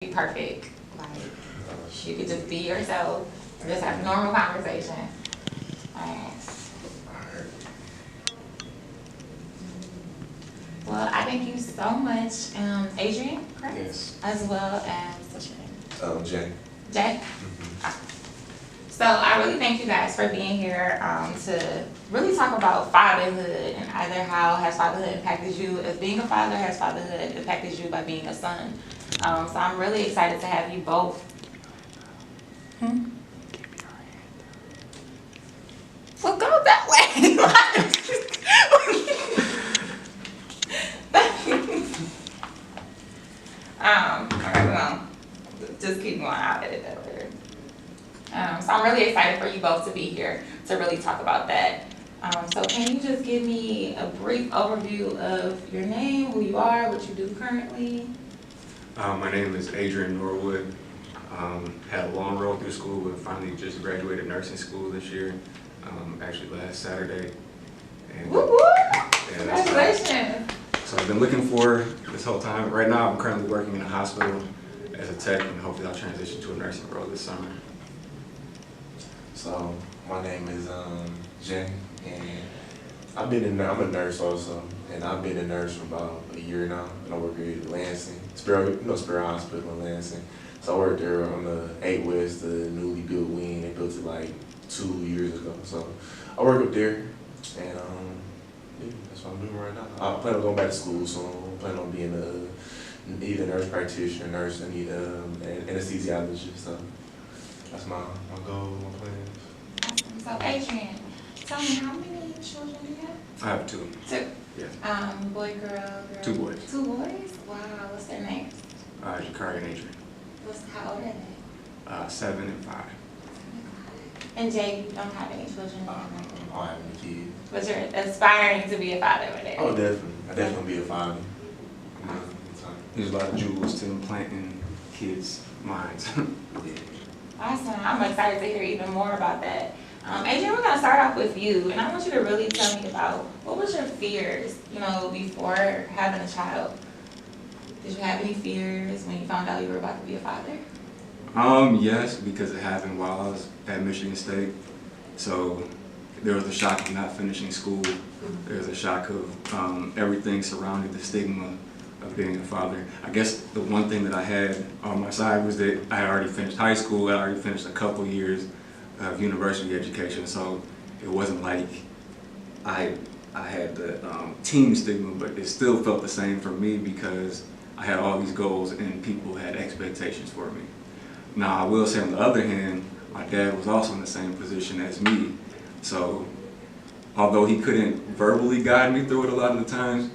be perfect. Like, you could just be yourself, just have a normal conversation. Alright. Well, I thank you so much, Adrian, correct? Yes. As well as, what's your name? Jay. Jay? So I really thank you guys for being here to really talk about fatherhood and either how has fatherhood impacted you as being a father, has fatherhood impacted you by being a son. So I'm really excited to have you both. Well, go that way. Alright, well, just keep going. I'll edit that later. So I'm really excited for you both to be here to really talk about that. So can you just give me a brief overview of your name, who you are, what you do currently? My name is Adrian Norwood. Had a long road through school, but finally just graduated nursing school this year, actually last Saturday. And, Woo woo! yeah, Congratulations! So I've been looking for this whole time. Right now I'm currently working in a hospital as a tech, and hopefully I'll transition to a nursing role this summer. So my name is Jay, and I'm a nurse also, and I've been a nurse for about a year now, and I work at Lansing, Spiro Hospital in Lansing. So I worked there on the 8 West, the newly built wing. They built it like 2 years ago. So I work up there, and yeah, that's what I'm doing right now. I plan on going back to school soon. I plan on being either nurse practitioner, nurse, and anesthesiologist. So that's my goal, my plans. Awesome. So Adrian, tell me, how many children do you have? I have 2. 2. Yeah. Boy, girl. 2 boys. 2 boys? Wow, what's their names? Jakari and Adrian. How old are they? 7 and 5. And Jay, you don't have any children? I don't have any kids. But you're aspiring to be a father with it. Oh, definitely. I definitely be a father. There's a lot of jewels to implant in kids' minds. Yeah. Awesome. I'm excited to hear even more about that. Adrian, we're going to start off with you, and I want you to really tell me about what was your fears, before having a child? Did you have any fears when you found out you were about to be a father? Yes, because it happened while I was at Michigan State. So there was a shock of not finishing school. There was a shock of everything surrounding the stigma of being a father. I guess the one thing that I had on my side was that I had already finished high school. I already finished a couple years of university education. So it wasn't like I had the teen stigma, but it still felt the same for me because I had all these goals and people had expectations for me. Now, I will say on the other hand, my dad was also in the same position as me. So although he couldn't verbally guide me through it a lot of the times,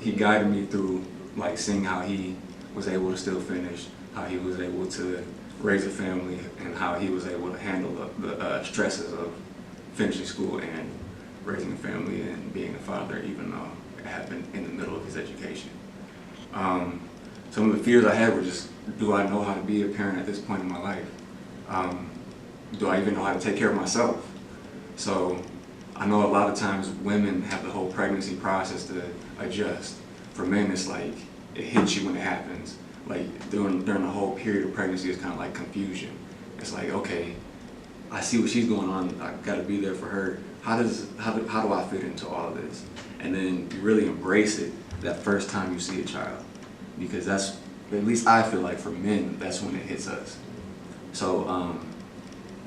he guided me through like seeing how he was able to still finish, how he was able to raise a family, and how he was able to handle the stresses of finishing school and raising a family and being a father, even though it happened in the middle of his education. Some of the fears I had were just, do I know how to be a parent at this point in my life? Do I even know how to take care of myself? So I know a lot of times women have the whole pregnancy process to adjust. For men, it's like it hits you when it happens. Like during the whole period of pregnancy, it's kind of like confusion. It's like, okay, I see what she's going on. I got to be there for her. How do I fit into all of this? And then you really embrace it that first time you see a child, because that's, at least I feel like for men, that's when it hits us. So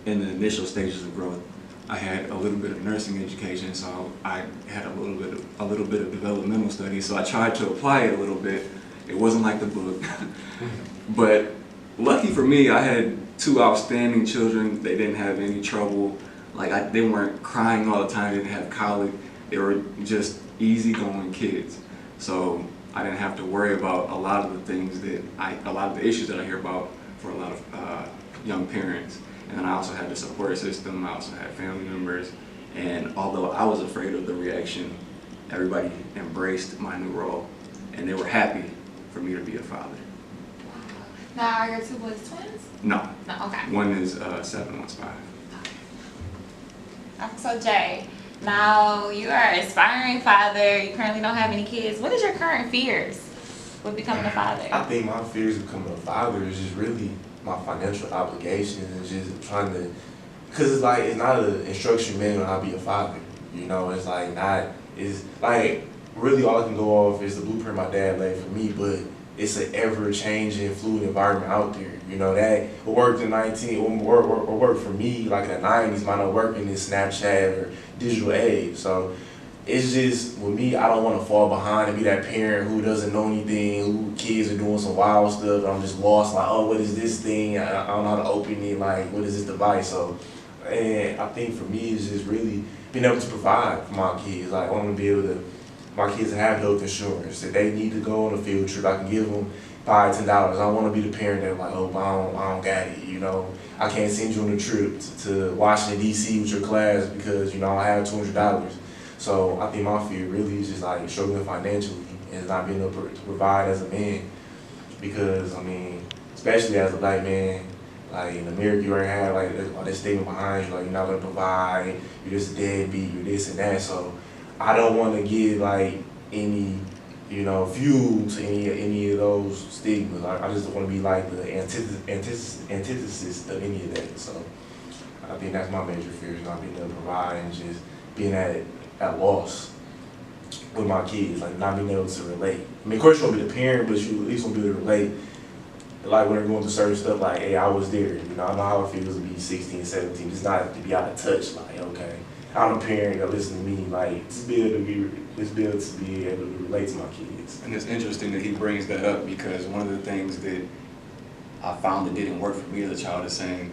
in the initial stages of growth, I had a little bit of nursing education, so I had a little bit of developmental studies, so I tried to apply it a little bit. It wasn't like the book, but lucky for me, I had 2 outstanding children. They didn't have any trouble. They weren't crying all the time, they didn't have colic. They were just easygoing kids. So I didn't have to worry about a lot of the issues that I hear about for a lot of young parents. And then I also had the support system. I also had family members. And although I was afraid of the reaction, everybody embraced my new role, and they were happy for me to be a father. Now, are your 2 boys twins? No. No, okay. One is 7, one's 5. Okay. So Jay, now you are an aspiring father. You currently don't have any kids. What is your current fears? with becoming a father? I think my fears of becoming a father is just really my financial obligations and just trying to, cause it's like it's not an instruction manual on how to be a father. You know, it's like not. It's like really all I can go off is the blueprint my dad laid for me, but it's an ever-changing, fluid environment out there. You know, that what worked in or worked for me like in the 90s might not work in this Snapchat or digital age. So it's just, with me, I don't want to fall behind and be that parent who doesn't know anything, who kids are doing some wild stuff, and I'm just lost, like, oh, what is this thing? I don't know how to open it, like, what is this device? So, and I think for me, it's just really being able to provide for my kids. Like, I want to be able to, my kids have health insurance. If they need to go on a field trip, I can give them $5, $10. I don't want to be the parent that like, oh, I don't got it, you know. I can't send you on a trip to Washington, D.C. with your class because, you know, I have $200. So I think my fear really is just like struggling financially and not being able to provide as a man. Because, I mean, especially as a black man, like in America, you already have like all this statement behind you, like you're not gonna provide, you're just a deadbeat, you're this and that. So I don't want to give like any, you know, fuel to any of those stigmas. I just want to be like the antithesis of any of that. So I think that's my major fear, is not being able to provide and just being at loss with my kids, like not being able to relate. I mean, of course you won't be the parent, but you at least won't be able to relate. Like when they're going through certain stuff, like, hey, I was there. You know, I know how it feels to be 16, 17. It's not to be out of touch. Like, okay, I'm a parent that listen to me. Like, just be able to be able to relate to my kids. And it's interesting that he brings that up, because one of the things that I found that didn't work for me as a child is saying,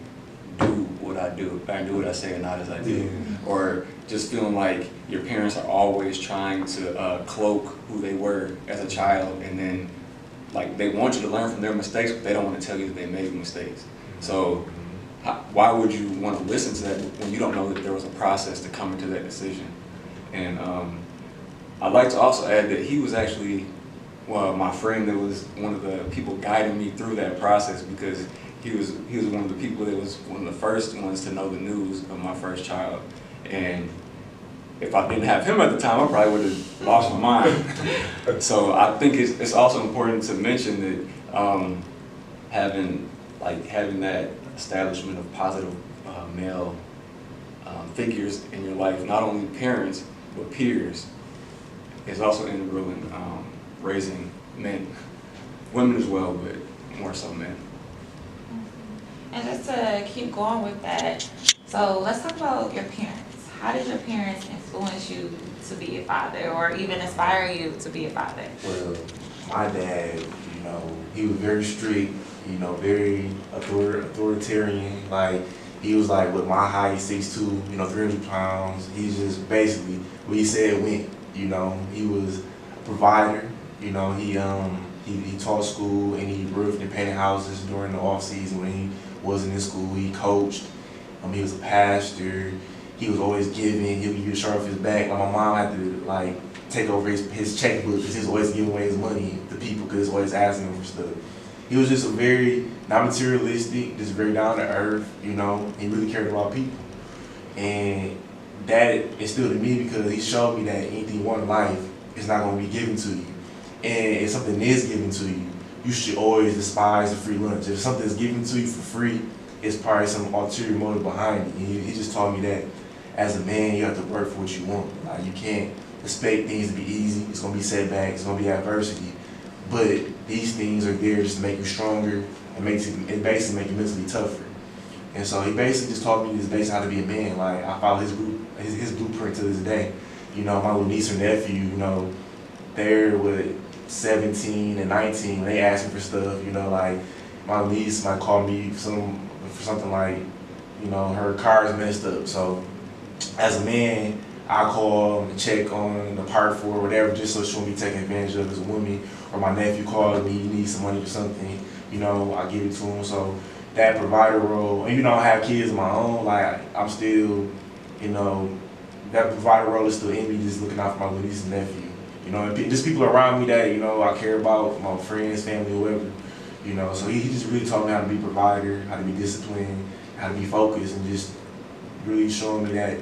do what I do. I do what I say and not as I do. Yeah. Or just feeling like your parents are always trying to cloak who they were as a child, and then like they want you to learn from their mistakes, but they don't want to tell you that they made mistakes. So why would you want to listen to that when you don't know that there was a process to come into that decision? And I'd like to also add that he was actually, well, my friend that was one of the people guiding me through that process, because he was one of the people that was one of the first ones to know the news of my first child. And if I didn't have him at the time, I probably would have lost my mind. So I think it's also important to mention that having that establishment of positive male figures in your life, not only parents but peers, is also integral in raising men, women as well, but more so men. And just to keep going with that, so let's talk about your parents. How did your parents influence you to be a father, or even inspire you to be a father? Well, my dad, you know, he was very strict, you know, very authoritarian. Like, he was like, with my height, 6'2", you know, 300 pounds. He's just basically, what he said went, you know. He was a provider, you know. He taught school, and he roofed and painted houses during the off season when he wasn't in school. He coached. He was a pastor. He was always giving. He'll give you a shirt off his back. Like, my mom had to like take over his checkbook because he was always giving away his money to people because he was always asking them for stuff. He was just a very not materialistic, just very down to earth. You know, he really cared about people, and that instilled in me because he showed me that anything you want in life is not going to be given to you, and if something is given to you, you should always despise a free lunch. If something is given to you for free, it's probably some ulterior motive behind it. And he just taught me that as a man, you have to work for what you want. Like, you can't expect things to be easy. It's going to be setbacks. It's going to be adversity. But these things are there just to make you stronger and basically make you mentally tougher. And so he basically just taught me this basically how to be a man. Like, I follow his blueprint to this day. You know, my little niece or nephew, you know, they're with 17 and 19 when they ask me for stuff. You know, like, my niece might call me for something like, you know, her car is messed up. So as a man, I call and check on the part for or whatever, just so she won't be taken advantage of as a woman. Or my nephew calls me, he needs some money for something, you know, I give it to him. So that provider role, and you know, I have kids of my own, like, I'm still, you know, that provider role is still in me, just looking out for my little niece and nephew. You know, and just people around me that, you know, I care about, my friends, family, whoever. You know, so he just really taught me how to be a provider, how to be disciplined, how to be focused, and just really showing me that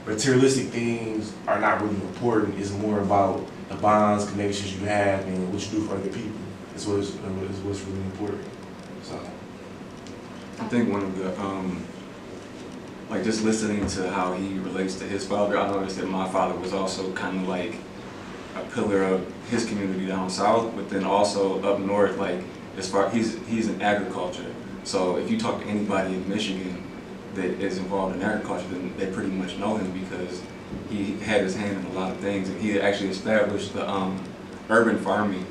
materialistic things are not really important. It's more about the bonds, connections you have, and what you do for other people. is what's really important. So. I think one of the, like just listening to how he relates to his father, I noticed that my father was also kind of like a pillar of his community down south, but then also up north, like as far, he's in agriculture. So if you talk to anybody in Michigan that is involved in agriculture, then they pretty much know him because he had his hand in a lot of things, and he actually established the urban farming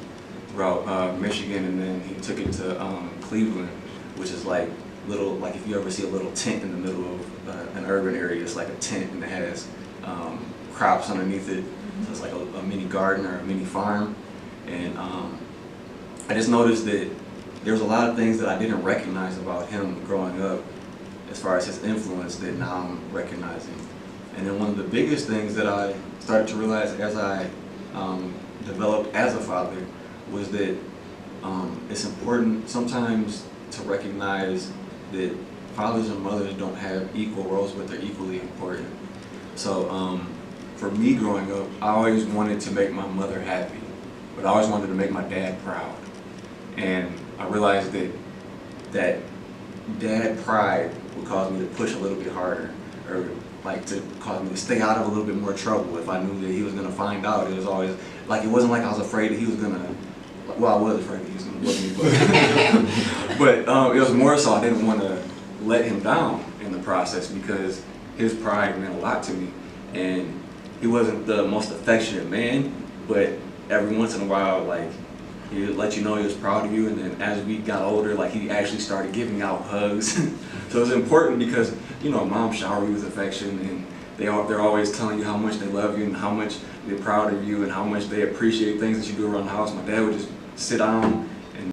throughout Michigan, and then he took it to Cleveland, which is like little, like if you ever see a little tent in the middle of an urban area, it's like a tent and it has crops underneath it. So it's like a mini garden or a mini farm. And I just noticed that there was a lot of things that I didn't recognize about him growing up as far as his influence that now I'm recognizing. And then one of the biggest things that I started to realize as I developed as a father was that it's important sometimes to recognize that fathers and mothers don't have equal roles, but they're equally important. So for me growing up, I always wanted to make my mother happy, but I always wanted to make my dad proud. And I realized that dad pride would cause me to push a little bit harder, or like to cause me to stay out of a little bit more trouble if I knew that he was gonna find out. It was always like, it wasn't like I was afraid that he was gonna, well, I was afraid that he was gonna whip me, but it was more so I didn't want to let him down in the process because his pride meant a lot to me. And he wasn't the most affectionate man, but every once in a while, like, he would let you know he was proud of you, and then as we got older, like, he actually started giving out hugs. So it was important because, you know, moms shower you with affection, and they're always telling you how much they love you and how much they're proud of you and how much they appreciate things that you do around the house. My dad would just sit down